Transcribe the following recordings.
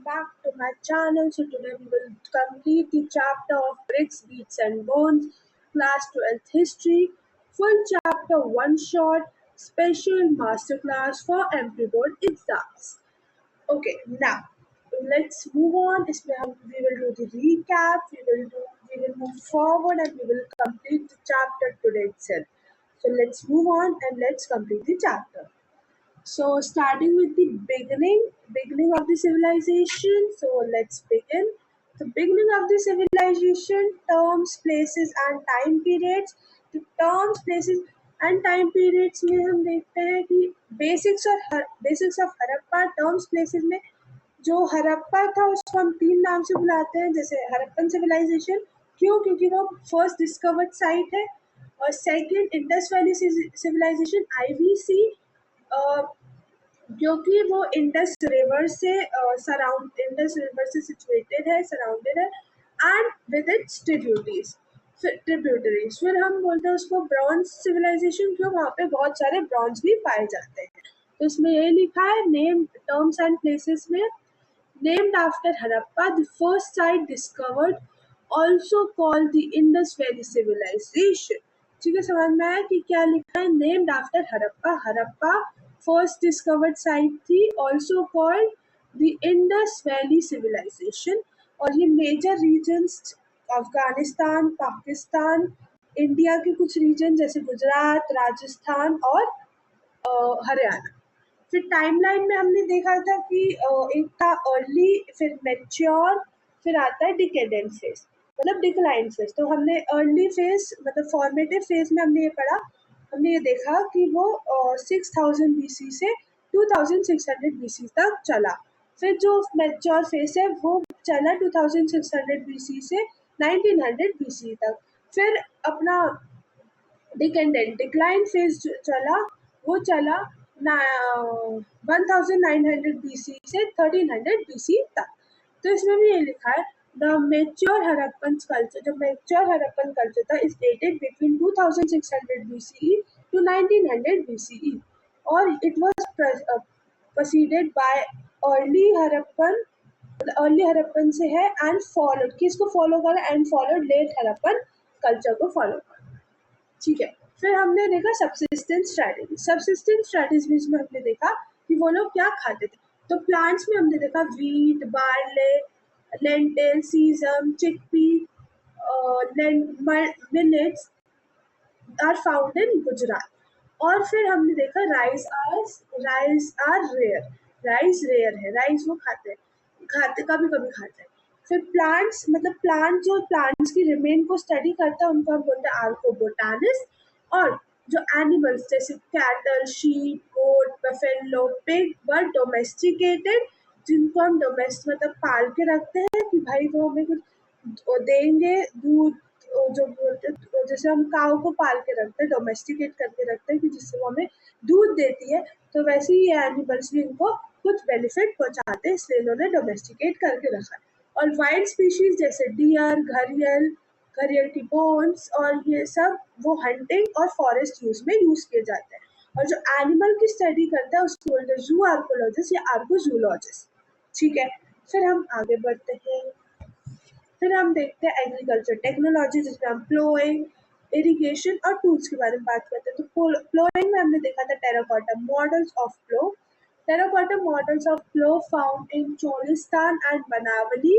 back to my channel. So today we will complete the chapter of Bricks, Beats and Bones, Class 12th History, full chapter one shot, special masterclass for MP board exams. Okay, now let's move on. We will do the recap. We will move forward and we will complete the chapter today itself. So let's move on and let's complete the chapter. So starting with the beginning of the civilization. So let's begin. The beginning of the civilization, terms, places and time periods. The terms, places and time periods में हम देखते हैं कि basics of Harappa terms places में जो हड़प्पा था उसको हम तीन नाम से बुलाते हैं, जैसे हड़प्पन सिविलाइजेशन। क्यों? क्योंकि वो फर्स्ट डिस्कवर्ड साइट है। और second Indus valley civilisation IVC, क्योंकि वो इंडस रिवर से सिचुएटेड है, सराउंडेड है एंड विद इट्स ट्रिब्यूटरीज। फिर हम बोलते हैं उसको ब्रॉन्ज सिविलाइजेशन, क्यों? वहाँ पे बहुत सारे ब्रॉन्ज भी पाए जाते हैं। तो इसमें यही लिखा है नेम टर्म्स एंड प्लेसेस में, named after Harappa the first site discovered, also called the Indus valley Civilisation. ठीक है, समझ में आया कि क्या लिखा है? Named after Harappa, Harappa first discovered site थी, also called the Indus valley Civilisation. और ये major regions Afghanistan, Pakistan, India के कुछ रीजन जैसे गुजरात, राजस्थान और हरियाणा। फिर टाइमलाइन में हमने देखा था कि एक था अर्ली, फिर मैच्योर, फिर आता है डिकेडेंट फेज, मतलब डिक्लाइन फेज। तो हमने अर्ली फेज मतलब फॉर्मेटिव फेज में हमने ये पढ़ा, हमने ये देखा कि वो 6000 BC से 2600 BC तक चला। फिर जो मैच्योर फेज है वो चला 2600 BC से 1900 BC तक। फिर अपना डिक्लाइन फेज चला, वो चला 1900 BC से 1300 BC तक। तो इसमें भी ये लिखा है द मेच्योर हड़प्पन कल्चर, जो मेच्योर हड़प्पन कल्चर था is dated between 2600 BCE to 1900 BCE और it was proceeded by early Harappan, early Harappan से है एंड फॉलोड, किसको फॉलो करा? And followed late Harappan culture को फॉलो करा। ठीक है, फिर हमने देखा सबसिस्टेंस स्ट्रैटेजी। सबसिस्टेंस स्ट्रैटेजीज में हमने देखा कि वो लोग क्या खाते थे। तो प्लांट्स में हमने देखा wheat, barley, lentil, sesame, chickpea, millets are found in Gujarat. और फिर हमने देखा rice are rare, rice rare है, राइस वो खाते कभी कभी खाते हैं। फिर प्लांट्स, मतलब प्लांट्स की रिमेन को स्टडी करता है उनको हम बोलते हैं आर्कोबोटानिस्ट। और जो एनिमल्स जैसे कैटल, शीप, गोट, बफेलो, पिग वर डोमेस्टिकेटेड, जिनको हम मतलब पाल के रखते हैं कि भाई वो हमें कुछ देंगे, दूध, जो बोलते जैसे हम काऊ को पाल के रखते हैं, डोमेस्टिकेट करके रखते हैं कि जिससे वो हमें दूध देती है, तो वैसे ही ये एनिमल्स भी इनको कुछ बेनिफिट पहुंचाते हैं, इसलिए इन्होंने डोमेस्टिकेट करके रखा है। और वाइल्ड स्पीशीज जैसे डियर, घड़ियाल की बोन्स और ये सब वो हंटिंग और फॉरेस्ट यूज में यूज किए जाते हैं। और जो एनिमल की स्टडी करता है उसको बोलते हैं जू आर्कोलॉजिस्ट या आर्कोजूलॉजिस्ट। ठीक है, फिर हम आगे बढ़ते हैं। फिर हम देखते हैं एग्रीकल्चर टेक्नोलॉजी, जिसमें हम प्लोइंग, इरिगेशन और टूल्स के बारे में बात करते हैं। तो प्लोइंग में हमने देखा था terracotta models of plough, terracotta models of plough found in Cholistan and Banawali,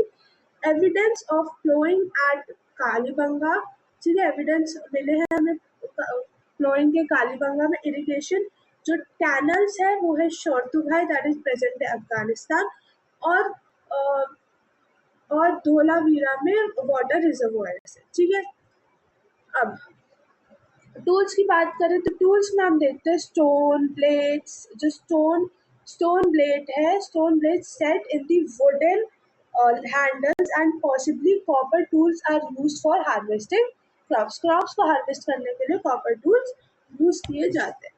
evidence of ploughing at Kalibangan. ठीक है, एविडेंस मिले हैं हमें प्लोइंग के कालीबंगा में। इरिगेशन, जो कैनल्स है वो है शोरतुगाई, दैट इज प्रेजेंट है अफगानिस्तान। और धोलावीरा में वाटर रिजर्वोयर्स है। ठीक है, अब टूल्स की बात करें तो टूल्स में हम देखते हैं स्टोन ब्लेड्स, जो स्टोन ब्लेड है, stone blade set in the wooden handles and possibly copper tools are used for harvesting crops को हार्वेस्ट करने के लिए कॉपर टूल्स यूज किए जाते हैं।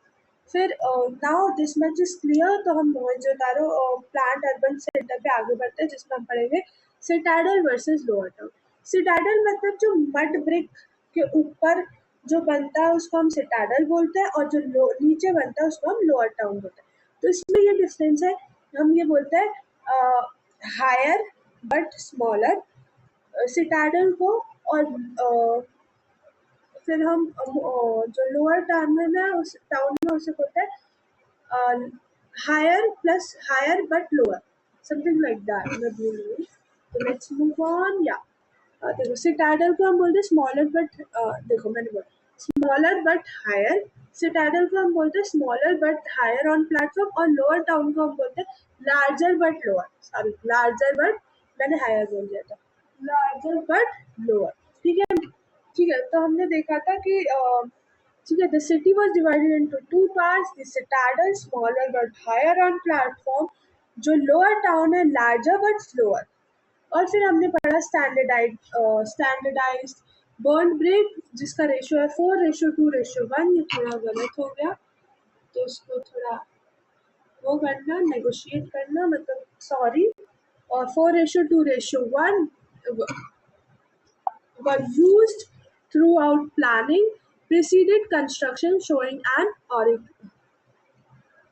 फिर now this much is clear, तो हम मोहनजोदारो प्लांट अर्बन सेंटर पे आगे बढ़ते हैं, जिसमें हम पढ़ेंगे citadel versus lower town. Citadel मतलब जो मड ब्रिक के ऊपर जो बनता है उसको हम सिटाडल बोलते हैं, और जो नीचे बनता है उसको हम लोअर टाउन बोलते हैं। तो इसमें ये डिफरेंस है, हम ये बोलते हैं हायर बट स्मॉलर सिटाडल को, और फिर हम जो लोअर टाउन में ना उस टाउन में उसे बोलते हैं higher but lower, something like that, मैं भूल गई। तो लेट्स मूव ऑन। या देखो सिटाडल को हम बोलते हैं स्मॉलर बट, देखो मैंने बोला स्मॉलर बट हायर। सिटाडल को हम बोलते हैं smaller but higher on platform, और लोअर टाउन को हम बोलते हैं larger but lower, sorry larger but, मैंने हायर बोल दिया था, लार्जर बट लोअर। ठीक है, ठीक है। तो हमने देखा था कि ठीक है, the city was divided into two parts, the citadel smaller but higher on platform, जो लोअर टाउन है लार्जर बट स्लोअर। और फिर हमने पढ़ा स्टैंडर्डाइज्ड बॉन्ड ब्रेक, जिसका रेशियो है 4:2:1। ये थोड़ा गलत हो गया, तो इसको थोड़ा वो करना, नेगोशिएट करना, मतलब सॉरी। और 4:2:1 were used throughout planning, preceded construction, showing an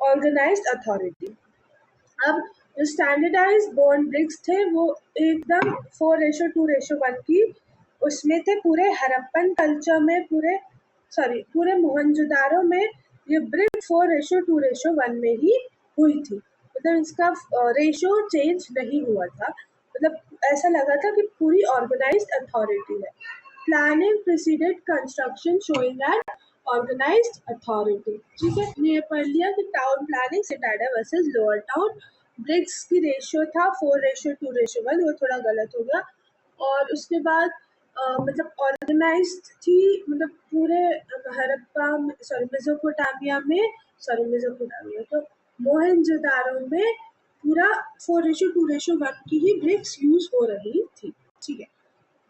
organized authority. अब जो स्टैंडर्डाइज बॉन्ड ब्रिक्स थे वो एकदम 4:2:1 की उसमें थे। पूरे हरप्पन कल्चर में, पूरे मोहनजोदारो में ये ब्रिक 4:2:1 में ही हुई थी। मतलब इसका रेशियो चेंज नहीं हुआ था, मतलब ऐसा लगा था कि पूरी ऑर्गेनाइज्ड अथॉरिटी है। Planning preceded construction showing an organised authority. ठीक है, ये पढ़ लिया कि town planning citadel versus lower town. Bricks की रेशियो था 4:2:1, वो थोड़ा गलत हो गया। और उसके बाद मतलब ऑर्गेनाइज्ड थी, मतलब पूरे हड़प्पा, मेसोपोटामिया तो मोहनजोदारो में पूरा 4:2:1 की ही ब्रिक्स यूज हो रही थी। ठीक है,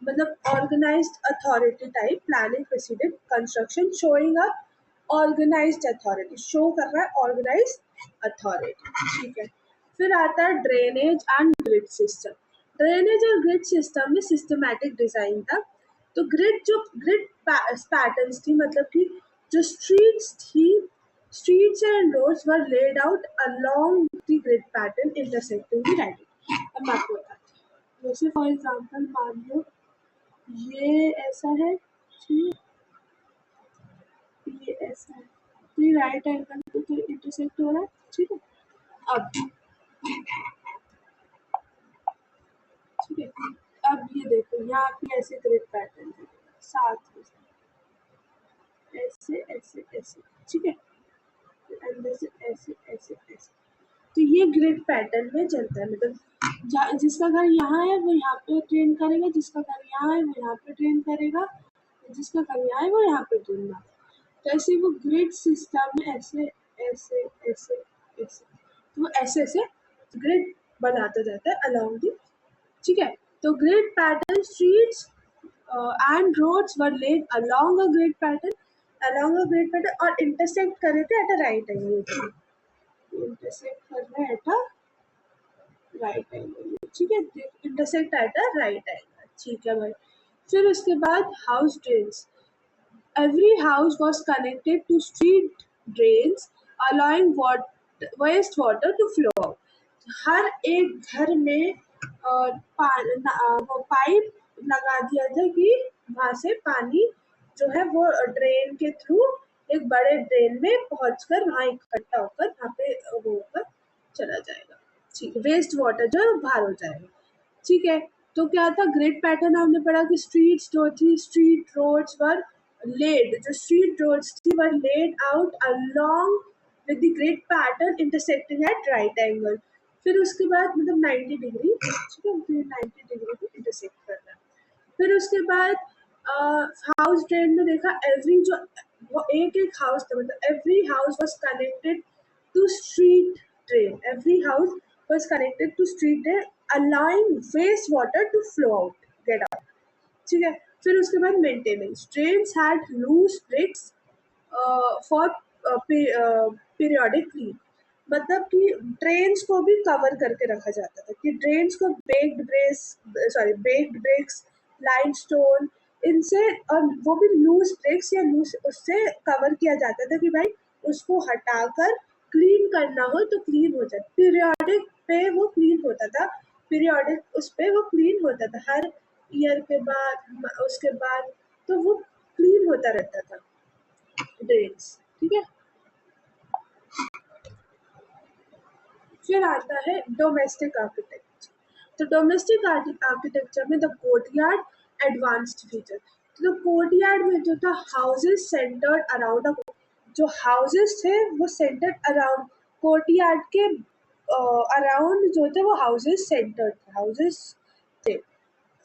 मतलब organised authority type, planning precedent construction, showing up organised authority, show कर रहा है ऑर्गेनाइज्ड अथॉरिटी। ठीक है, फिर आता है drainage and grid system. Drainage और ग्रिड सिस्टम में सिस्टमैटिक डिजाइन था। तो ग्रिड पैटर्न्स थी, मतलब कि जो streets and roads were laid out along the grid pattern intersecting the writing. अब मैं आपको बताती हूँ, जैसे फॉर एग्जांपल मान लो ये ऐसा है, ठीक, ये ऐसा है, तो ये राइट एंगल पे तो इंटरसेक्ट हो रहा है। ठीक है, अब ठीक है, अब ये देखो यहाँ पे ऐसे ग्रिड पैटर्न है, साथ में ऐसे ऐसे ऐसे। ठीक है, अंदर से ऐसे ऐसे ऐसे। तो ये ग्रिड पैटर्न में चलता है, मतलब जिसका घर यहाँ है वो यहाँ पे ट्रेन करेगा, जिसका घर यहाँ है वो यहाँ पे ट्रेन करेगा, जिसका घर यहाँ है वो यहाँ पे ट्रेन करेगा। तो ऐसे वो ग्रिड सिस्टम में ऐसे ऐसे ऐसे ऐसे, तो वो ऐसे ऐसे ग्रिड बनाता जाता है अलोंग दी। ठीक है, तो grid pattern streets and roads were laid along a grid pattern और इंटरसेक्ट कर रहे थे at a right angle, intersect कर रहे हैं एट अ राइट एंगल। ठीक है, intersect at a right angle. ठीक है भाई, फिर उसके बाद house drains. Every house was connected to street drains, allowing waste water to flow out. हर एक घर में वो पाइप लगा दिया था कि वहां से पानी जो है वो ड्रेन के थ्रू एक बड़े ड्रेन में पहुंचकर वहां इकट्ठा होकर वहां पे वो होकर चला जाएगा। ठीक है, वेस्ट वाटर जो है बाहर हो जाएगा। ठीक है, तो क्या था ग्रिड पैटर्न, हमने पढ़ा कि स्ट्रीट्स जो थी, स्ट्रीट रोड्स वर लेड, जो स्ट्रीट रोड्स थी were laid out along with the grid pattern intersecting at right angle. फिर उसके बाद मतलब 90 डिग्री, ठीक है, तो 90 डिग्री को इंटरसेक्ट करना है। फिर उसके बाद हाउस ड्रेन में देखा, एवरी जो वो एक एक हाउस था, मतलब every house was connected to street drain, every house was connected to street drain allowing waste water to flow out, get out. ठीक है, फिर उसके बाद maintenance, drains had loose bricks for periodic clean, मतलब कि trains को भी cover करके रखा जाता था, कि ट्रेन्स को बेक्ड ब्रिक्स, लाइमस्टोन, इनसे, और वो भी लूज ब्रिक्स या लूज उससे कवर किया जाता था कि भाई उसको हटाकर क्लीन करना हो तो क्लीन हो जाए, पीरियोडिक पे वो क्लीन होता था। पीरियोडिक उस पे वो क्लीन होता था हर ईयर के बाद, उसके बाद तो वो क्लीन होता रहता था ड्रेन्स, ठीक है। फिर आता है डोमेस्टिक आर्किटेक्चर। तो डोमेस्टिक आर्किटेक्चर में द कोर्टयार्ड एडवांस्ड फीचर। तो कोर्टयार्ड में जो था हाउसेस सेंटर्ड अराउंड अ, जो हाउसेस थे वो सेंटर्ड अराउंड कोर्टयार्ड के अराउंड जो थे वो हाउसेस सेंटर्ड थे, हाउसेस थे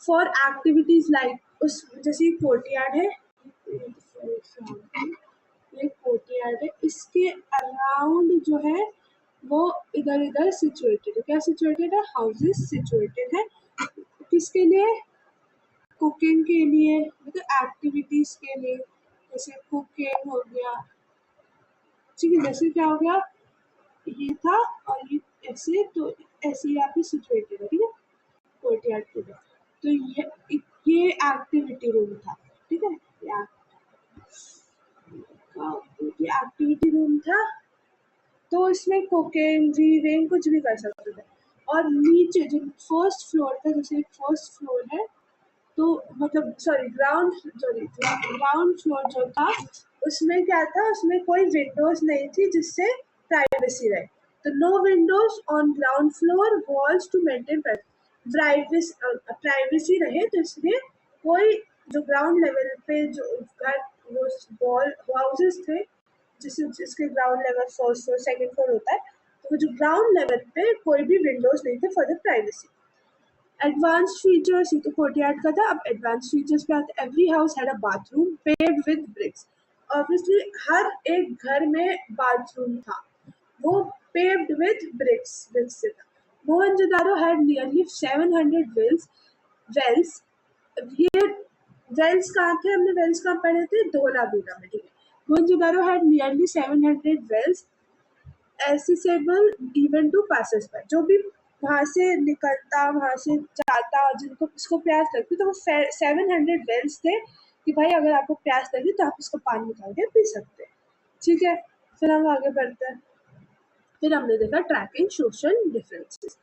फॉर एक्टिविटीज लाइक उस जैसे कोर्टयार्ड है, ये कोर्टयार्ड है, इसके अराउंड जो है वो इधर इधर सिचुएटेड है। क्या सिचुएटेड है? हाउसेस सिचुएटेड है किसके लिए? कुकिंग के लिए, मतलब एक्टिविटीज के लिए, जैसे कुकिंग हो गया, ठीक है। जैसे क्या हो गया, ये था और ये ऐसे, तो ऐसे यहाँ पे सिचुएटेड है, ठीक है, कोर्टयार्ड के लिए। तो ये एक्टिविटी रूम था, ठीक है, ये एक्टिविटी रूम था। तो इसमें कुकिंग वीविंग कुछ भी कर सकते थे। और नीचे जो फर्स्ट फ्लोर था, जैसे फर्स्ट फ्लोर है तो मतलब ग्राउंड फ्लोर जो था उसमें क्या था, उसमें कोई विंडोज नहीं थी जिससे प्राइवेसी रहे। तो no windows on ground floor walls to maintain privacy रहे, तो इसलिए कोई जो ग्राउंड लेवल पे जो घर वो वॉल हाउसेस थे जिसके ground level first floor second floor होता है, तो वो जो ग्राउंड लेवल पे कोई भी विंडोज नहीं थे for the privacy. Advanced features, ये तो कोर्टयार्ड का था। अब एडवांस्ड फीचर्स पे आते हैं। Every house had a bathroom paved with bricks. Obviously हर एक घर में बाथरूम था, वो पेव्ड विद ब्रिक्स से था। Mohenjodaro had nearly 700 wells. ये वेल्स कहाँ थे, हमने वेल्स कहाँ पढ़े थे? धोलावीरा में, ठीक है। Mohenjodaro had nearly 700 wells accessible even to passes by. जो भी वहाँ से निकलता, वहाँ से जाता, जिनको इसको प्यास लगती, तो वो 700 वेल्स थे कि भाई अगर आपको प्यास लगी तो आप इसको पानी निकाल के पी सकते हैं, ठीक है। फिर हम आगे बढ़ते हैं। फिर हमने देखा tracking social differences.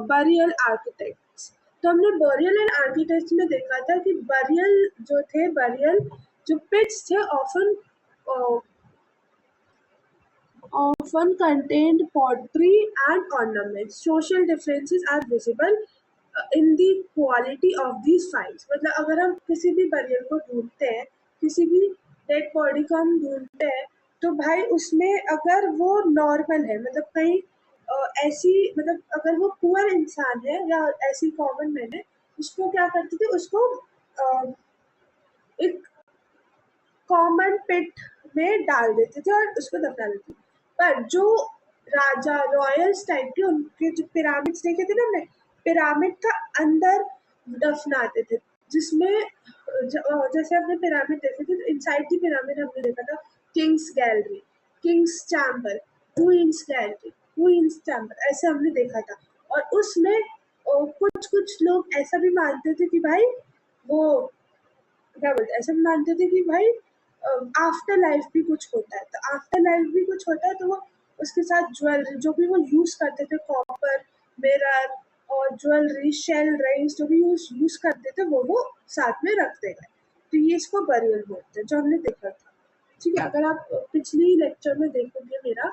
Burial architects. तो हमने बरियल एंड आर्किटेक्ट्स में देखा था कि बरियल जो पिट्स थे often contained pottery and ornaments. Social differences are visible in the quality of these finds. मतलब अगर हम किसी भी बरियल को ढूंढते हैं, किसी भी डेड बॉडी को हम ढूंढते हैं, तो भाई उसमें अगर वो नॉर्मल है, मतलब कहीं ऐसी, मतलब अगर वो पुअर इंसान है या ऐसी कॉमन मैन है, उसको क्या करते थे, उसको एक कॉमन पिट में डाल देते थे और उसको दफना देते थे। पर जो राजा रॉयल्स टाइप के, उनके जो पिरामिड्स देखे थे ना हमने, पिरामिड का अंदर दफनाते थे, जिसमें जैसे हमने पिरामिड देखे थे, तो इनसाइड दी पिरामिड हमने देखा था king's gallery, king's chamber, queen's gallery, queen's chamber, ऐसे हमने देखा था। और उसमें कुछ कुछ लोग ऐसा भी मानते थे कि भाई वो क्या बोलते हैं, ऐसा मानते थे कि भाई आफ्टर लाइफ भी कुछ होता है। तो आफ्टर लाइफ भी कुछ होता है, तो वो उसके साथ ज्वेलरी जो भी वो यूज करते थे, कॉपर, मिरर और ज्वेलरी, शेल रिंग्स, जो भी यूज करते थे वो साथ में रखते गए। तो ये इसको बरियल बोलते हैं, जो हमने देखा था, ठीक है। अगर आप पिछली लेक्चर में देखोगे मेरा,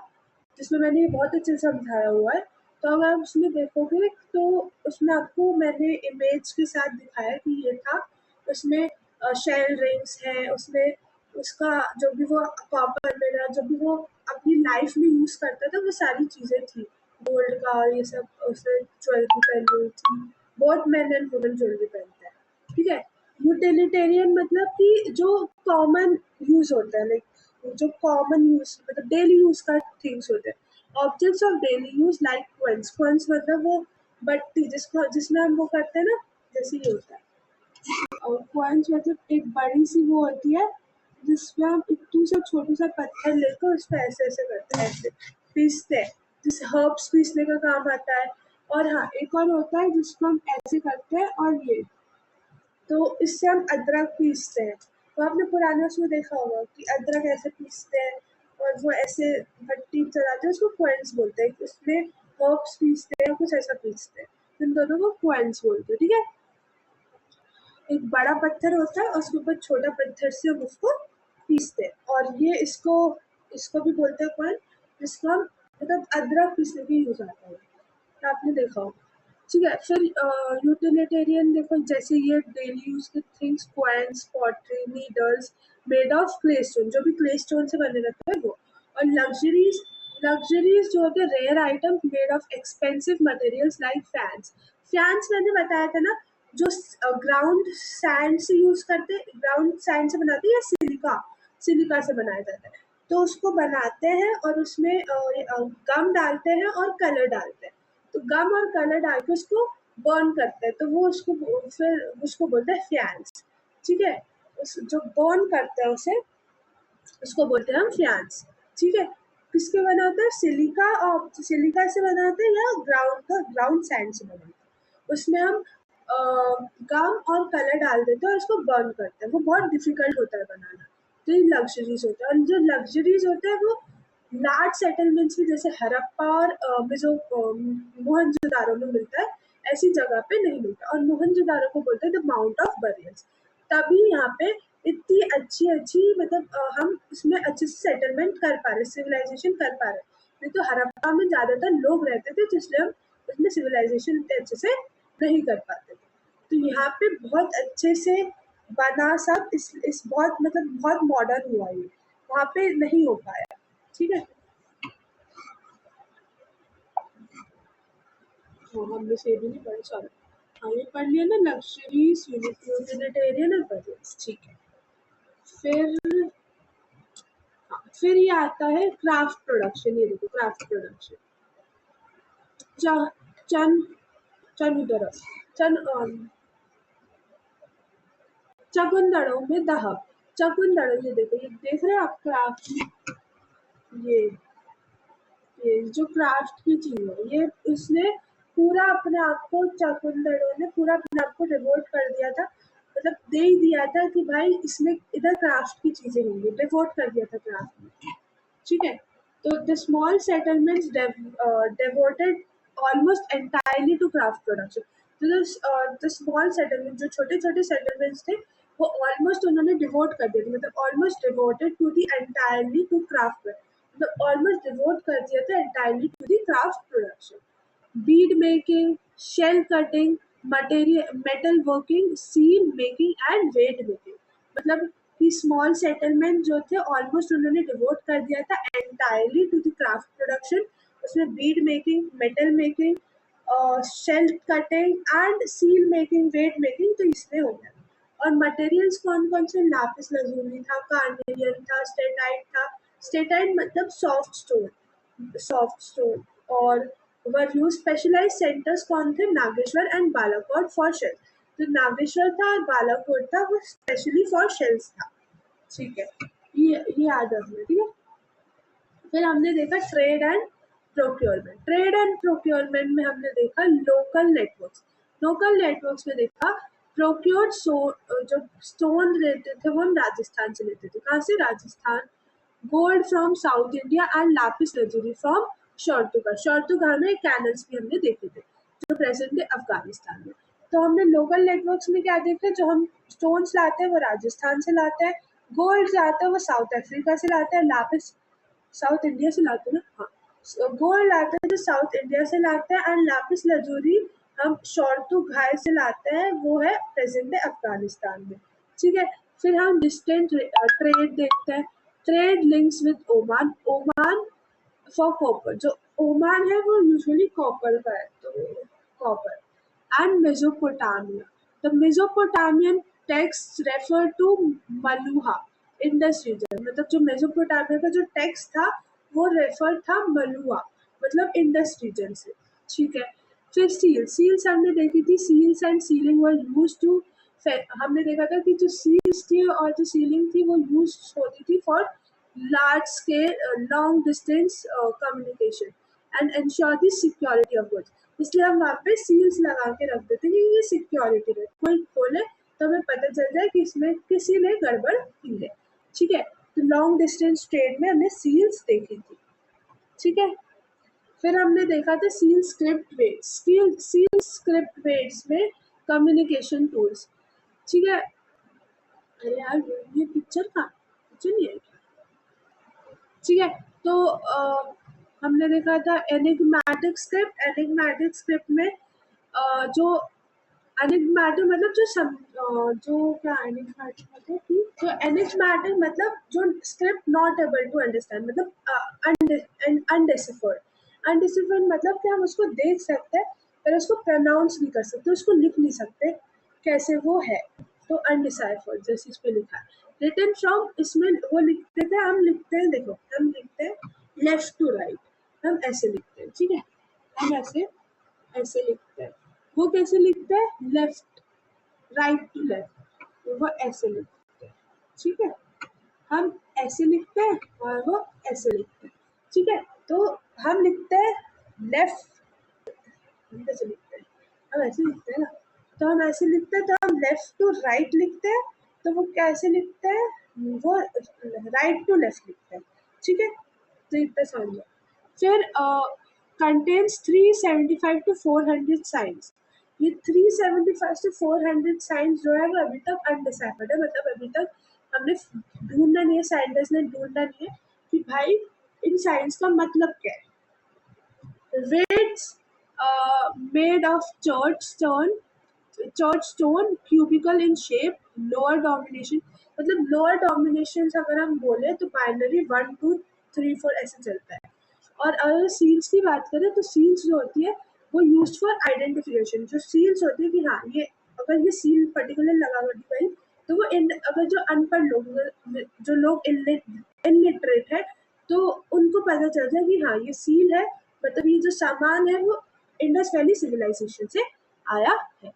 जिसमें मैंने ये बहुत अच्छे से समझाया हुआ है, तो अगर आप उसमें देखोगे तो उसमें आपको मैंने इमेज के साथ दिखाया कि ये था। उसमें शेल रिंग्स है, उसमें उसका जो भी वो कॉपर मिरर, जो भी वो अपनी लाइफ में यूज करता था, वो सारी चीजें थी। गोल्ड का और ये सब, उसने ज्वेलरी पहनी हुई थी। बहुत मैन एंड वुमेन ज्वेलरी पहनते हैं, ठीक है। यूटिलिटेरियन मतलब कि जो कॉमन यूज होता है, लाइक जो कॉमन यूज मतलब डेली यूज का थिंग्स होते हैं। Objects of daily use like querns, querns मतलब वो बत्ती जिसमें हम वो करते हैं ना, जैसे ये होता है। और क्वांच मतलब एक बड़ी सी वो होती है जिसमें हम इतू सा छोटू सा पत्थर लेकर उस पर ऐसे ऐसे करते हैं, ऐसे पीसते हैं, जिस हर्ब्स पीसने का काम आता है। और हाँ, एक और होता है जिसको हम ऐसे करते हैं, और ये तो इससे हम अदरक पीसते हैं। तो आपने पुराने उसमें देखा होगा कि अदरक ऐसे पीसते हैं और वो ऐसे भट्टी चलाते हैं, उसको क्वेंस बोलते हैं। उसमें हर्ब्स पीसते हैं, कुछ ऐसा पीसते हैं, इन दोनों को क्वाइंस बोलते हैं, ठीक है। एक बड़ा पत्थर होता है और उसके ऊपर छोटा पत्थर से हम उसको पीसते हैं, और ये इसको इसको भी बोलते हैं क्वाइन, जिसको हम मतलब अदरक पीसने के यूज आता है, तो आपने देखा होगा, ठीक है। फिर यूटिलिटेरियन देखो, जैसे ये डेली यूज के things, coins, pottery, needles made of clay stone, जो भी क्ले स्टोन से बने रहते हैं वो। और लग्जरीज, लग्जरीज जो होते हैं rare items made of expensive materials like faience. Faience मैंने बताया था ना, जो ग्राउंड सैंड से यूज करते, ग्राउंड सैंड से बनाते हैं या सिलिका, सिलिका से बनाया जाता है, तो उसको बनाते हैं और उसमें गम डालते हैं और कलर डालते हैं, तो गम और कलर डाल के उसको बर्न करते हैं, तो वो उसको फिर उसको बोलते हैं फ्यान्स, ठीक है। उस जो बर्न करते हैं उसे, उसको बोलते हैं हम फ्यान्स, ठीक है। किसके बना होता है, सिलिका, और सिलिका से बना होता है या ग्राउंड का, ग्राउंड सैंड से बना होता है, उसमें हम गम और कलर डाल देते हैं और उसको बर्न करते हैं, वो बहुत डिफिकल्ट होता है बनाना, तो ये लग्जरीज होता है। और जो लग्जरीज होता है वो लार्ज सेटलमेंट्स में, जैसे हड़प्पा और मोहनजोदारो में मिलता है, ऐसी जगह पे नहीं मिलता, और मोहनजोदारो को बोलते हैं द माउंट ऑफ बरियर्स, तभी यहाँ पे इतनी अच्छी अच्छी मतलब हम इसमें अच्छे से सेटलमेंट कर पा रहे, सिविलाइजेशन कर पा रहे, नहीं तो हड़प्पा में ज्यादातर लोग रहते थे, तो इसलिए हम उसमें सिविलाइजेशन इतने अच्छे से नहीं कर पाते थे, तो यहाँ पे बहुत अच्छे से बना सब, इस बहुत मतलब बहुत मॉडर्न हुआ ये, वहाँ पे नहीं हो पाया, ठीक है। हाँ, हमने से भी नहीं पढ़ा, सॉरी। हाँ, ये पढ़ लिया ना, लग्जरीज, यूटिलिटेरियन और बजट्स, ठीक है। फिर हाँ, फिर ये आता है क्राफ्ट प्रोडक्शन, ये देखो क्राफ्ट प्रोडक्शन। चन चन उधर चन चकुंदड़ों में दहक, चकुंदड़ों, ये देखो, ये देख रहे हैं आप क्राफ्ट, ये ये जो क्राफ्ट की चीज है, ये उसने पूरा अपने आप को, चकुंदड़ों ने पूरा अपने आप को डिवोट कर दिया था, मतलब दे ही दिया था कि भाई इसमें इधर क्राफ्ट की चीजें होंगी, डिवोट कर दिया था क्राफ्ट में, ठीक है। तो the small settlements devoted almost entirely to craft production, तो द स्मॉल सेटलमेंट, जो छोटे छोटे सेटलमेंट्स थे, वो ऑलमोस्ट उन्होंने डिवोट कर दिए थे, मतलब almost devoted to the entirely to craft, मतलब ऑलमोस्ट डिवोट कर दिया था entirely to the craft production. Bead making, shell cutting, material metal working, seal making and weight making, मतलब कि स्मॉल सेटलमेंट जो थे ऑलमोस्ट उन्होंने डिवोट कर दिया था entirely to the craft production, उसमें bead making, metal making, shell cutting and seal making, weight making, तो इसमें हो गया। और मटेरियल्स कौन कौन से, लापिस lazuli था, कार्नेलियन था, स्टेटाइट था, स्टेटाइट मतलब सॉफ्ट स्टोन, सॉफ्ट स्टोन, और वर यूज स्पेशलाइज सेंटर्स कौन थे, Nageshwar and Balakot for shell, जो नागेश्वर था और बालाकोट था वो स्पेशली फॉर शेल्स था, ठीक है। ये याद रखना, ठीक है। फिर हमने देखा trade and procurement, trade and procurement में हमने देखा लोकल नेटवर्क्स, लोकल नेटवर्क्स में देखा प्रोक्योर, जो स्टोन लेते थे वो हम राजस्थान से लेते थे, कहाँ से, Rajasthan. Gold from south India and lapis lazuli from Shortughai, Shortughai में कैनल्स भी हमने देखे थे, जो प्रेजेंट है अफगानिस्तान में। तो हमने लोकल नेटवर्क्स में क्या देखा, जो हम स्टोन्स लाते हैं वो राजस्थान से लाते हैं, गोल्ड लाते हैं वो साउथ अफ्रीका से लाते हैं, लापिस साउथ इंडिया से लाते हैं ना, हाँ, गोल्ड लाते हैं जो साउथ इंडिया से लाते हैं, एंड लापिस लजूरी हम शॉर्तु घाय से लाते हैं, वो है प्रेजेंट है अफगानिस्तान में, ठीक है। फिर हम डिस्टेंट ट्रेड देखते हैं, trade links with Oman, Oman for copper, जो ओमान है वो यूजुअली कॉपर का है, तो copper, and Mesopotamia. The Mesopotamian texts refer to Meluhha Indus region, मतलब जो मेसोपोटामिया का जो टेक्स्ट था वो रेफर था मलुहा, मतलब इंडस रीजन से, ठीक है। फिर सील्स हमने देखी थी, seals and sealing were use to, हमने देखा था कि जो सील्स थी और जो सीलिंग थी वो यूज होती थी for large scale long distance communication and ensure the security of goods, इसलिए हम वहाँ पे सील्स लगा के रख देते हैं कि ये सिक्योरिटी है, कोई खोले तो हमें पता चल जाए कि इसमें किसी ने गड़बड़ की है, ठीक है। तो लॉन्ग डिस्टेंस ट्रेड में हमने सील्स देखी थी, ठीक है। फिर हमने देखा था seal script weights, seal script weights में कम्युनिकेशन टूल्स, ठीक है। अरे यार ये पिक्चर नहीं है, ठीक है। तो हमने देखा था एनिग्मेटिक स्क्रिप्ट, एनिग्मेटिक स्क्रिप्ट में जो एनिग्मेटिक मतलब जो क्या एनिग्मेटिक मतलब कि जो एनिग्मेटिक मतलब जो script not able to understand, मतलब अनडिसिफर्ड, अनडिसिफर्ड मतलब कि हम उसको देख सकते हैं पर उसको प्रोनाउंस नहीं कर सकते, उसको लिख नहीं सकते कैसे वो है, तो अनडिसाइफर्ड जैसे इस पे लिखा है। रिटन फ्रॉम, इसमें वो लिखते थे, हम लिखते हैं, देखो हम लिखते हैं लेफ्ट टू राइट, हम ऐसे लिखते हैं, ठीक है। हम ऐसे ऐसे लिखते हैं, वो कैसे लिखते हैं, लेफ्ट राइट टू लेफ्ट, तो वो ऐसे लिखते हैं, ठीक है। हम ऐसे लिखते हैं और वो ऐसे लिखते हैं, ठीक है। तो हम लिखते हैं लेफ्ट, हम कैसे लिखते हैं, हम ऐसे लिखते हैं ना, तो हम ऐसे लिखते हैं, तो हम लेफ्ट टू राइट लिखते हैं, तो वो कैसे लिखते हैं, वो राइट टू लेफ्ट लिखते हैं, ठीक है। तो इतना समझ लो। फिर कंटेन्स 375 टू 400 साइंस, ये 375 से 400 साइंस जो है वो अभी तक अनडिसाइफर्ड है, मतलब अभी तक हमने ढूंढना नहीं है, साइंटिस्ट ने ढूंढना नहीं है कि भाई इन साइंस का मतलब क्या है। Raids made of church stone, cubical in shape, lower domination, मतलब लोअर डोमिनेशन अगर हम बोले तो बाइनरी 1 2 3 4 ऐसे चलता है। और अगर सील्स की बात करें तो सील्स जो होती है वो यूज फॉर आइडेंटिफिकेशन, जो सील्स होती है कि हाँ ये अगर ये सील पर्टिकुलर लगा हुआ डिवाइस, तो वो अगर जो अनपढ़ लोग, जो लोग इलिटरेट है, तो उनको पता चलता है कि हाँ ये सील है, मतलब ये जो सामान है वो इंडस वैली सिविलाइजेशन से आया है।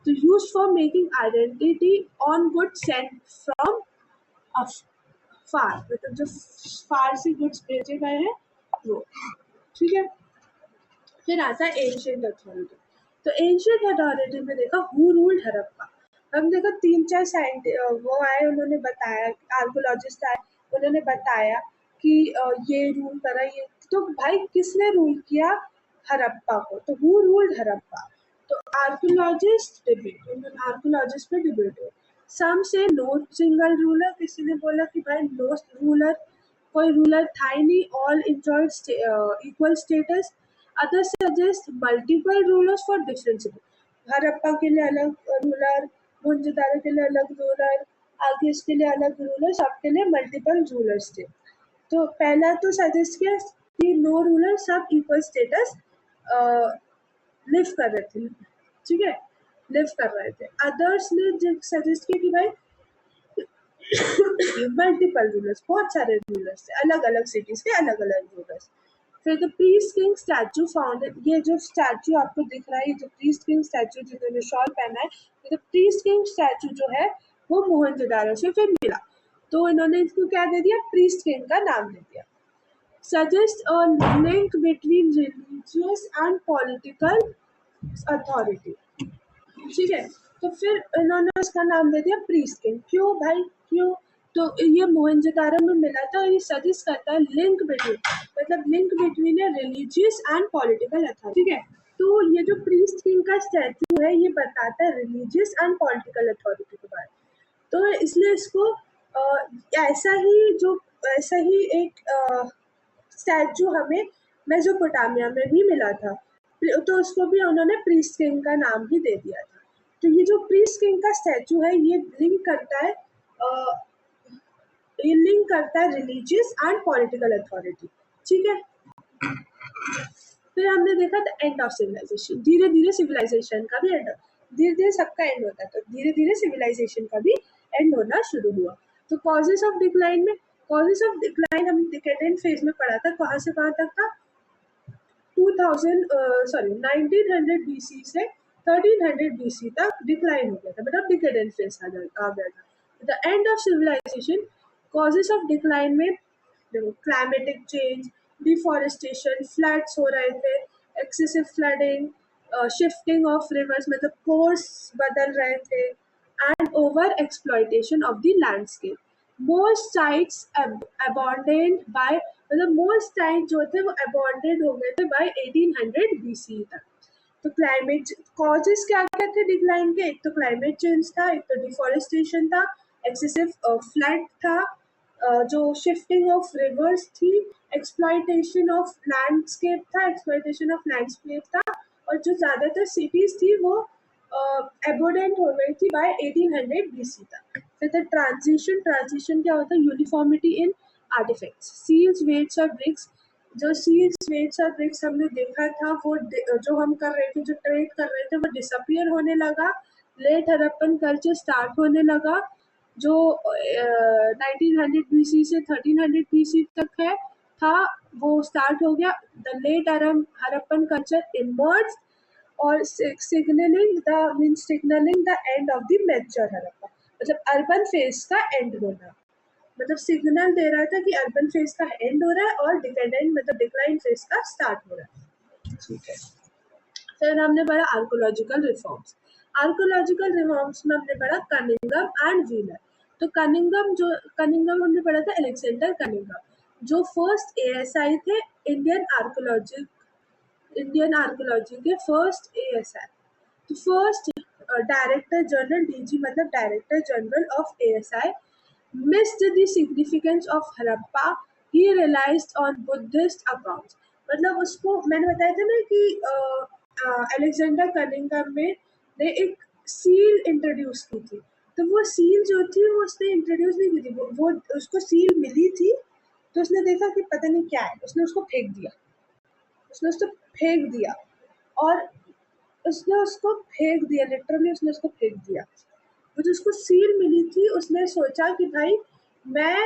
तो use for making identity on good Saint from far, मतलब जो फार से गुड्स भेजे गए हैं वो, ठीक है। फिर आता है एंशियंट अथॉरिटी। तो एंशियंट अथॉरिटी में देखा हु रूल्ड हड़प्पा, हम देखो 3 4 वो आए, उन्होंने बताया, आर्कोलॉजिस्ट आए, उन्होंने बताया कि ये रूल करा, ये तो भाई किसने रूल किया हड़प्पा को, तो हु रूल्ड हड़प्पा। तो आर्कोलॉजिस्ट डिबेट, उन्होंने आर्कोलॉजिस्ट पे डिबेट हुआ। सम से नो सिंगल रूलर, किसी ने बोला कि भाई नो रूलर, कोई रूलर था ही नहीं, all enjoyed equal status. Other suggest multiple rulers for different city, Harappa के लिए अलग रूलर, मोहनजोदारो के लिए अलग रूलर, आगे इसके लिए अलग रूलर, सबके लिए मल्टीपल रूलर्स थे। तो पहला तो सजेस्ट किया कि नो रूलर, सब इक्वल स्टेटस लिव कर रहे थे, ठीक है, लिव कर रहे थे। अदर्स ने सजेस्ट किया कि भाई मल्टीपल रूलर्स, बहुत सारे रूलर्स थे, अलग अलग सिटीज के अलग अलग रूलर्स। फिर the priest king statue founded, ये जो स्टैचू आपको दिख रहा है, ये जो प्रीस्ट किंग स्टैचू जिन्होंने शॉल पहना है, ये प्रीस्ट किंग स्टैचू जो है वो मोहनजोदारो से फिर मिला, तो इन्होंने इसको क्या दे दिया, प्रीस्ट किंग का नाम दे दिया। Suggest a link between religious and political authority, ठीक है। तो फिर इन्होंने उसका नाम दे दिया प्रीस्ट किंग, क्यों भाई क्यों, तो ये मोहनजोदारो में मिला था, ये सजेस्ट करता है लिंक बिटवीन, मतलब लिंक बिटवीन है रिलीजियस एंड पॉलिटिकल अथॉरिटी, ठीक है। तो ये जो प्रीस्ट किंग का स्टैचू है ये बताता है रिलीजियस एंड पॉलिटिकल अथॉरिटी के बारे में, तो इसलिए इसको ऐसा ही जो ऐसा ही एक स्टैचू हमें मेसोपोटामिया में भी मिला था, तो उसको भी उन्होंने प्रीस्ट किंग का नाम ही दे दिया था। तो ये जो प्रीस्ट किंग का स्टैचू है ये लिंक करता है, ये लिंक करता है रिलीजियस एंड पॉलिटिकल अथॉरिटी, ठीक है। फिर हमने देखा था एंड ऑफ सिविलाइजेशन, धीरे धीरे सिविलाइजेशन का भी एंड, धीरे धीरे सबका एंड होता है, तो धीरे धीरे सिविलाइजेशन का भी एंड होना शुरू हुआ। तो कॉजेस ऑफ डिक्लाइन में, कॉजेस ऑफ डिक्लाइन हम डिकेडेंट फेज में पढ़ा था, कहाँ से कहाँ तक था, 1900 बीसी से 1300 बीसी तक डिक्लाइन हो गया था, मतलब डिकेडेंट फेज आ गया था। The end of civilisation, causes of decline में देखो क्लाइमेटिक चेंज, डिफॉरेस्टेशन, फ्लड्स हो रहे थे, excessive flooding, shifting of rivers, मतलब कोर्स बदल रहे थे, and over exploitation of the landscape. Most sites abandoned by, मतलब मोस्ट टाइम जो थे वो अबॉर्डेड हो गए थे बाय 1800 बीसी तक। तो क्लाइमेट कॉजेस क्या क्या थे डिक्लाइन के, एक तो क्लाइमेट चेंज था, एक तो डिफॉरेस्टेशन था, एक्सेसिव फ्लड था, जो शिफ्टिंग ऑफ रिवर्स थी, एक्सप्लॉयटेशन ऑफ लैंडस्केप था, और जो ज़्यादातर सिटीज़ थी वो एबोडेंट हो गई थी बाय 1800 बीसी तक। फिर था ट्रांजिशन क्या होता है, uniformity in artefacts, seals, weights और ब्रिक्स। जो सील्स, वेट्स और ब्रिक्स हमने देखा था वो जो हम कर रहे थे, जो ट्रेड कर रहे थे वो डिसअपियर होने लगा। लेट हड़प्पन कल्चर स्टार्ट होने लगा जो 1900 बीसी से 1300 बीसी तक है था, वो स्टार्ट हो गया। The late Harappan culture emerge और signalling the end of the mature Harappa, मतलब अर्बन फेज का एंड होना, मतलब सिग्नल दे रहा था कि अर्बन फेज का एंड हो रहा है और डिकेडेंट मतलब डिक्लाइन फेज का स्टार्ट हो रहा है। ठीक है, फिर हमने पढ़ा आर्कोलॉजिकल रिफॉर्म्स। आर्कोलॉजिकल रिफॉर्म्स में हमने पढ़ा कनिंगम एंड व्हीलर। तो कनिंगम हमने पढ़ा था अलेक्जेंडर कनिंगम जो फर्स्ट एएसआई थे, इंडियन आर्कोलॉजी के फर्स्ट एएसआई। तो फर्स्ट डायरेक्टर जनरल डीजी मतलब director general of ASI missed the significance of Harappa. He realized on Buddhist accounts. मतलब उसको मैंने बताया था ना कि अलेक्जेंडर कनिंगम में ने एक सील इंट्रोड्यूस की थी, तो वो सील जो थी वो उसने इंट्रोड्यूस नहीं की थी, वो उसको सील मिली थी, तो उसने देखा कि पता नहीं क्या है, उसने उसको फेंक दिया और लिटरली उसने उसको फेंक दिया। वो जो उसको सील मिली थी उसने सोचा कि भाई मैं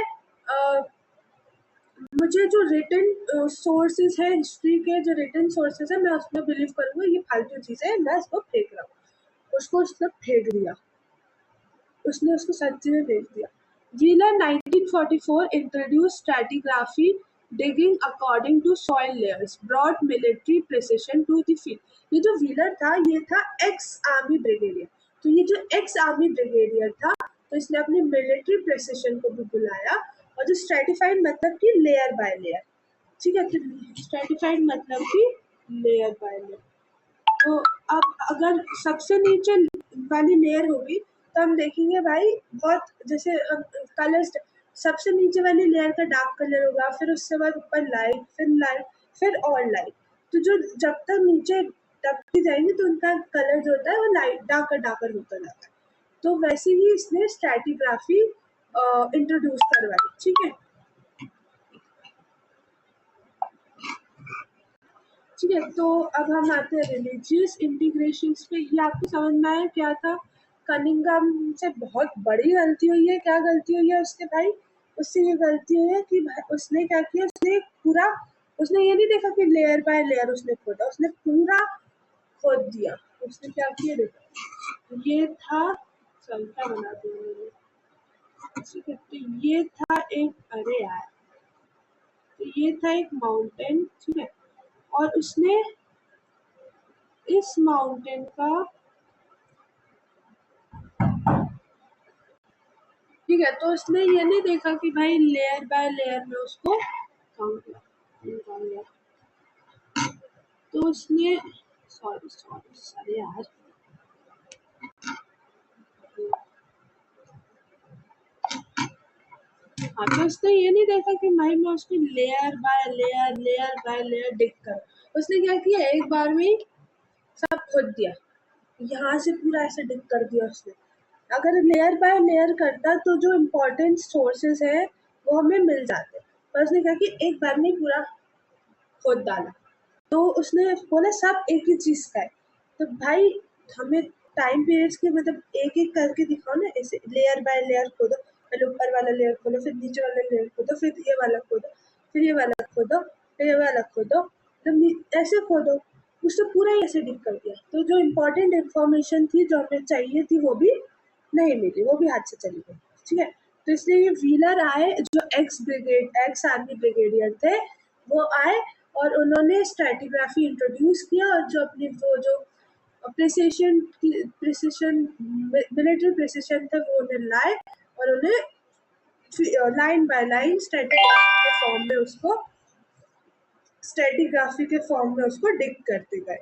मुझे जो रिटन सोर्सेज है, हिस्ट्री के जो रिटन सोर्सेज है मैं उसमें बिलीव करूंगा, ये फालतू चीज़ है, मैं इसको फेंक रहा हूँ। उसने फेंक दिया, उसने उसको सच्ची में फेंक दिया। Wheeler 1944 introduce stratigraphy digging according to soil layers brought military precision to the field. ये जो व्हीलर था ये था एक्स आर्मी ब्रिगेडियर, तो ये जो एक्स आर्मी ब्रिगेडियर था तो इसने अपनी मिलिट्री प्रेसिशन को भी बुलाया, और जो स्ट्रेटिफाइड मतलब कि लेयर बाय लेयर, ठीक है, तो स्ट्रेटिफाइड मतलब कि लेयर बाय लेयर। तो अब अगर सबसे नीचे वाली लेयर होगी तो हम देखेंगे भाई बहुत जैसे कलर्स, सबसे नीचे वाली लेयर का डार्क कलर होगा, फिर उसके बाद ऊपर लाइट, फिर और लाइट। तो जो जब तक नीचे दबती जाएंगे तो उनका कलर जो होता है वो लाइट डार्कर डार्कर होता जाता है। तो वैसे ही इसने स्ट्रैटिग्राफी इंट्रोड्यूस करवाई। ठीक है, ठीक है, तो अब हम आते हैं रिलीजियस इंटीग्रेशन पे। ये आपको समझ में आया क्या था? कनिंगम से बहुत बड़ी गलती हुई है। क्या गलती हुई है उसके भाई? उससे ये गलती हुई है कि उसने क्या किया, उसने ये नहीं देखा कि लेयर बाय लेयर उसने खोदा, उसने पूरा खोद दिया। उसने क्या किया देखो, ये था, चल क्या बना दिया मैंने, ठीक है, तो ये था एक, अरे यार, तो ये था एक माउंटेन, ठीक है, और उसने इस माउंटेन का, ठीक है, तो उसने ये नहीं देखा कि भाई लेयर बाय लेयर में उसको काउंट किया, तो उसने, सॉरी सॉरी सॉरी यार, हाँ, तो उसने ये नहीं देखा कि भाई मैं उसको लेयर बाय लेयर डिग कर, उसने क्या किया, एक बार में ही सब खोद दिया, यहाँ से पूरा ऐसे डिग कर दिया उसने। अगर लेयर बाय लेयर करता तो जो इम्पोर्टेंट सोर्सेज है वो हमें मिल जाते, पर उसने क्या कि एक बार में पूरा खोद डाला। तो उसने बोला सब एक ही चीज़ का है, तो भाई हमें टाइम पीरियड्स के मतलब एक-एक करके दिखाओ ना, ऐसे लेयर बाय लेयर खोदो, पहले ऊपर वाला लेयर खोदो, फिर नीचे वाला लेयर खोदो, फिर ये वाला खोदो, फिर ये वाला खोदो, फिर ये वाला खोदो, मतलब ऐसे खोदो। उसने पूरा ही ऐसे डिग कर दिया, तो जो इम्पोर्टेंट इन्फॉर्मेशन थी जो हमें चाहिए थी वो भी नहीं मिली, वो भी हाथ से चली गई। ठीक है, तो इसलिए ये व्हीलर आए जो एक्स आर्मी ब्रिगेडियर थे, वो आए और उन्होंने स्ट्रैटिग्राफी इंट्रोड्यूस किया, और जो अपनी वो जो प्रिसिशन मिलिट्री प्रिसिशन थे वो उन्हें लाए और उन्हें लाइन बाय लाइन स्ट्रैटिग्राफी के फॉर्म में उसको स्ट्रेटिग्राफी के फॉर्म में उसको डिग करते गए।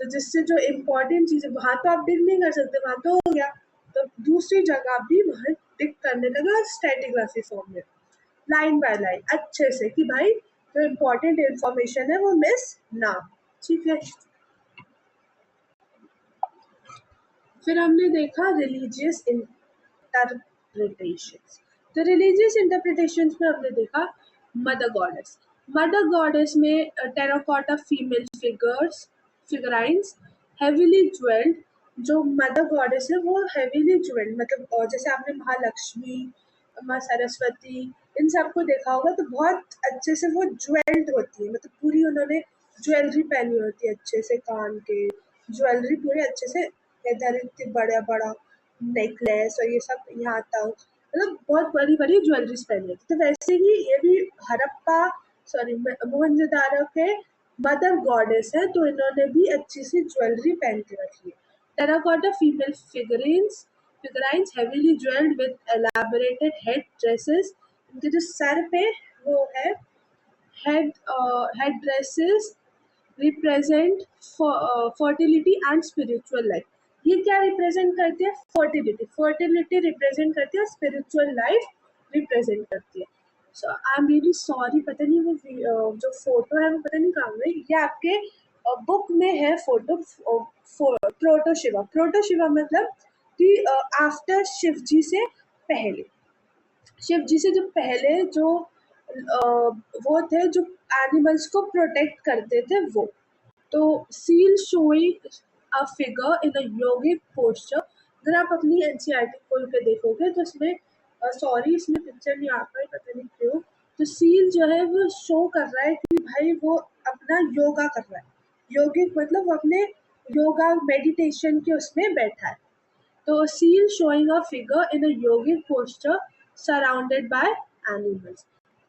तो जिससे जो इम्पोर्टेंट चीज़ें वहाँ तो आप डिग नहीं कर सकते, वहाँ तो हो गया, तो दूसरी जगह भी वहाँ डिग करने लगे और स्ट्रेटिग्राफी फॉर्म में लाइन बाय लाइन अच्छे से कि भाई जो इम्पोर्टेंट इंफॉर्मेशन है वो मिस ना हो। ठीक है। फिर हमने देखा रिलीजियस इंटरप्रिटेशंस। तो रिलीजियस इंटरप्रिटेशंस में हमने देखा मदर गॉडेस। मदर गॉडेस में terracotta female figurines heavily jewelled. जो मदर गॉडेस है वो हेवीली ज्वेल्ड, मतलब जैसे आपने महालक्ष्मी, माँ सरस्वती, इन सबको देखा होगा तो बहुत अच्छे से वो ज्वेल्ड होती है, मतलब पूरी उन्होंने ज्वेलरी पहनी होती है अच्छे से, कान के ज्वेलरी पूरे अच्छे से, इधर इतनी बड़ा बड़ा नेकलेस और ये सब यहाँ तक, मतलब बहुत बड़ी बड़ी ज्वेलरीज पहनी होती है। तो वैसे ही ये भी हड़प्पा, सॉरी, मोहनजोदारो के मदर गॉडेस है, तो इन्होंने भी अच्छी सी ज्वेलरी पहन के रखी है। Terracotta female figurines heavily jewelled with elaborated head dresses. इनके जो सर पे वो है head dresses represent fertility and spiritual life. ये क्या रिप्रेजेंट करती है? फर्टिलिटी। फर्टिलिटी रिप्रेजेंट करती है, स्पिरिचुअल लाइफ रिप्रेजेंट करती है। सो आई एम रियली सॉरी, पता नहीं वो जो फोटो है वो पता नहीं कहाँ गई। ये आपके बुक में है फोटो, प्रोटोशिवा। प्रोटोशिवा मतलब कि आफ्टर शिव जी से पहले, शिव जी से जो पहले जो वो थे जो एनिमल्स को प्रोटेक्ट करते थे वो। तो seal showing a figure in a yogic posture. अगर आप अपनी एनसीईआरटी खोल के देखोगे तो इसमें, सॉरी इसमें पिक्चर नहीं आ पाई पता नहीं क्यों, तो सील जो है वो शो कर रहा है कि भाई वो अपना योगा कर रहा है। योगिक मतलब वो अपने योगा मेडिटेशन के उसमें बैठा है। तो seal showing a figure in a yogic posture surrounded by animals.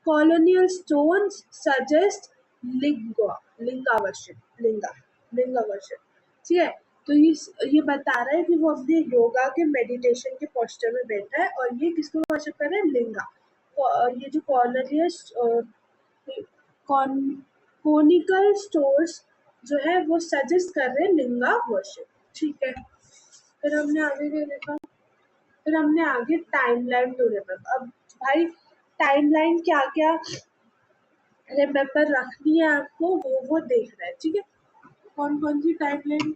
Colonial stones suggest Linga worship, Linga worship। ठीक है। तो ये बता रहा है कि वो अपने योगा के मेडिटेशन के पोस्टर में बैठा है और ये किसको वर्शिप कर रहा है? लिंगा। ये जो कोनिकल स्टोर्स जो है वो सजेस्ट कर रहे हैं लिंगा वर्शिप। ठीक है। फिर हमने आगे क्या देखा? फिर हमने आगे टाइमलाइन टू रिमेम्बर। अब भाई टाइमलाइन क्या क्या रिमेम्बर रखनी है आपको वो देखना है। ठीक है। कौन कौन सी टाइमलाइन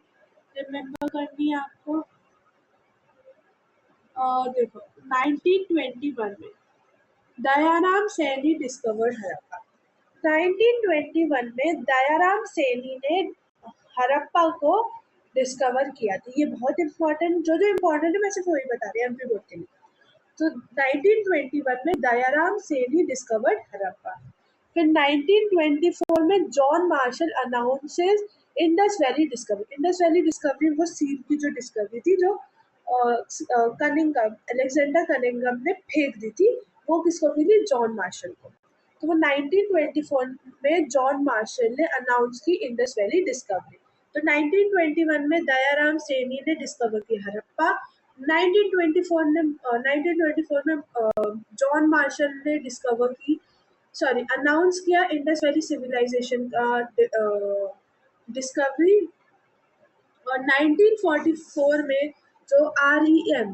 रिमेम्बर करनी है आपको? देखो 1921 में दयाराम सैनी डिस्कवर्ड हड़प्पा। 1921 में दयाराम सैनी ने हड़प्पा को डिस्कवर किया था। ये बहुत इंपॉर्टेंट, जो जो इम्पोर्टेंट है मैं सिर्फ वही बता रही हूँ एमपी बोर्ड के लिए। तो 1921 में दयाराम सैनी डिस्कवर्ड हड़प्पा। फिर 1924 में John Marshall announces Indus valley discovery. Indus valley discovery वो सील की जो डिस्कवरी थी जो कनिंगम, अलेक्जेंडर कनिंगम ने फेंक दी थी, वो किसको मिली? जॉन मार्शल को। तो वो 1924 में जॉन मार्शल ने अनाउंस की इंडस वैली डिस्कवरी। तो 1921 में दयाराम सैनी ने डिस्कवर की हड़प्पा। 1924 में जॉन मार्शल ने डिस्कवर की, सॉरी अनाउंस किया इंडस वैली सिविलाइजेशन का डिस्कवरी। और 1944 में जो REM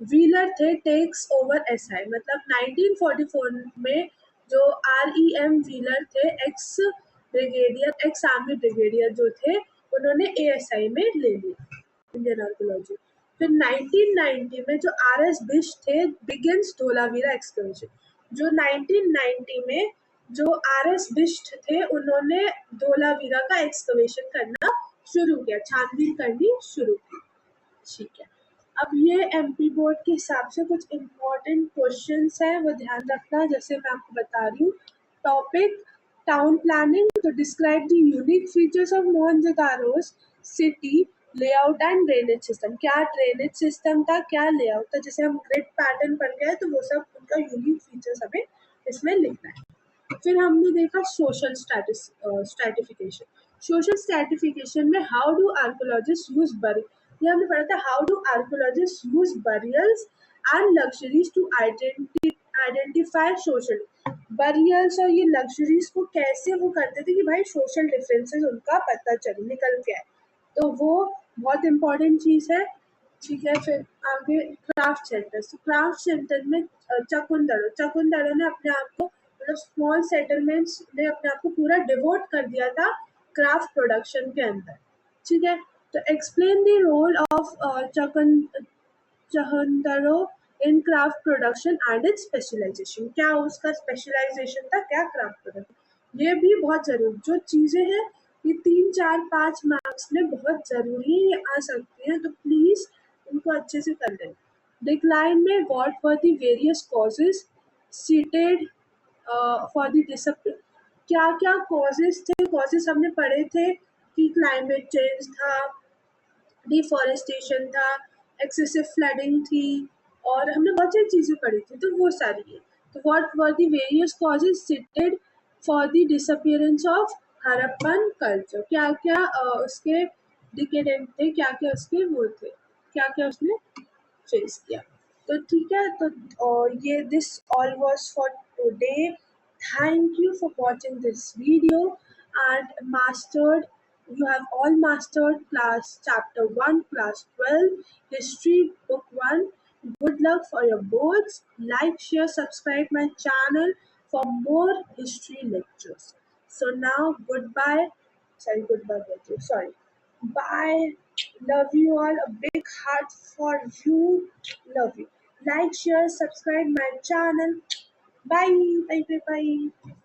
व्हीलर थे टेक्स ओवर SI, मतलब 1944 में जो REM व्हीलर थे, एक्स आर्मी ब्रिगेडियर जो थे, उन्होंने ASI में ले लिया इंडियन आर्कोलॉजी। फिर 1990 में जो RS बिश थे बिगिंस धोलावीरा एक्सकर्शन। जो 1990 में जो RS बिष्ट थे उन्होंने धोलावीरा का एक्सकवेशन करना शुरू किया, छानबीन करनी शुरू की। ठीक है। अब ये एमपी बोर्ड के हिसाब से कुछ इम्पोर्टेंट क्वेश्चंस हैं, वो ध्यान रखना। जैसे मैं आपको बता रही हूँ टॉपिक टाउन प्लानिंग। तो describe the unique features of Mohenjodaro's city layout and drainage system. क्या ड्रेनेज सिस्टम था, क्या लेआउट था, जैसे हम ग्रिड पैटर्न पढ़ गए तो वो सब उनका यूनिक फीचर्स हमें इसमें लिखना है। फिर हमने देखा सोशल स्ट्रैटिफिकेशन। सोशल स्ट्रैटिफिकेशन में हाउ डू आर्कोलॉजिस्ट यूज ये हमने पढ़ा था, how do archaeologist use burials and luxuries to identify social barriers और ये लग्जरीज को कैसे वो करते थे कि भाई सोशल डिफरेंसेस उनका पता चले, निकल के आए। तो वो बहुत इंपॉर्टेंट चीज़ है। ठीक है, फिर आगे क्राफ्ट सेंटर। तो क्राफ्ट सेंटर में चकुंदरो ने अपने आप को, मतलब स्मॉल सेटलमेंट्स ने अपने आप को पूरा डिवोट कर दिया था क्राफ्ट प्रोडक्शन के अंदर। ठीक है, तो explain the role of Chanhudaro in craft production and its specialisation. क्या उसका स्पेशलाइजेशन था, क्या क्राफ्ट प्रोडक्शन, ये भी बहुत जरूरी जो चीजें हैं। ये 3 4 5 मार्क्स में बहुत जरूरी आ सकती हैं, तो प्लीज उनको अच्छे से कर लें। डिक्लाइन में what were the various causes seated for the disappear. क्या क्या कॉजेज थे, कॉजेज हमने पढ़े थे कि क्लाइमेट चेंज था, डिफॉरेस्टेशन था, एक्सेसिव फ्लडिंग थी, और हमने बहुत सारी चीज़ें पढ़ी थी, तो वो सारी है। तो what were the various causes seated for the disappearance of Harappan culture. क्या क्या उसके डिकेडेंट थे, क्या क्या उसके वो थे, क्या क्या उसने फेस किया। तो ठीक है, तो ये this all was for today. Thank you for watching this video and mastered. You have all mastered class chapter 1, class 12, history book 1. Good luck for your boards. Like, share, subscribe my channel for more history lectures. So now goodbye. Sorry, goodbye, sorry. Bye. Love you all. A big heart for you. Love you. Like, share, subscribe my channel. Bye. Bye. Bye. Bye.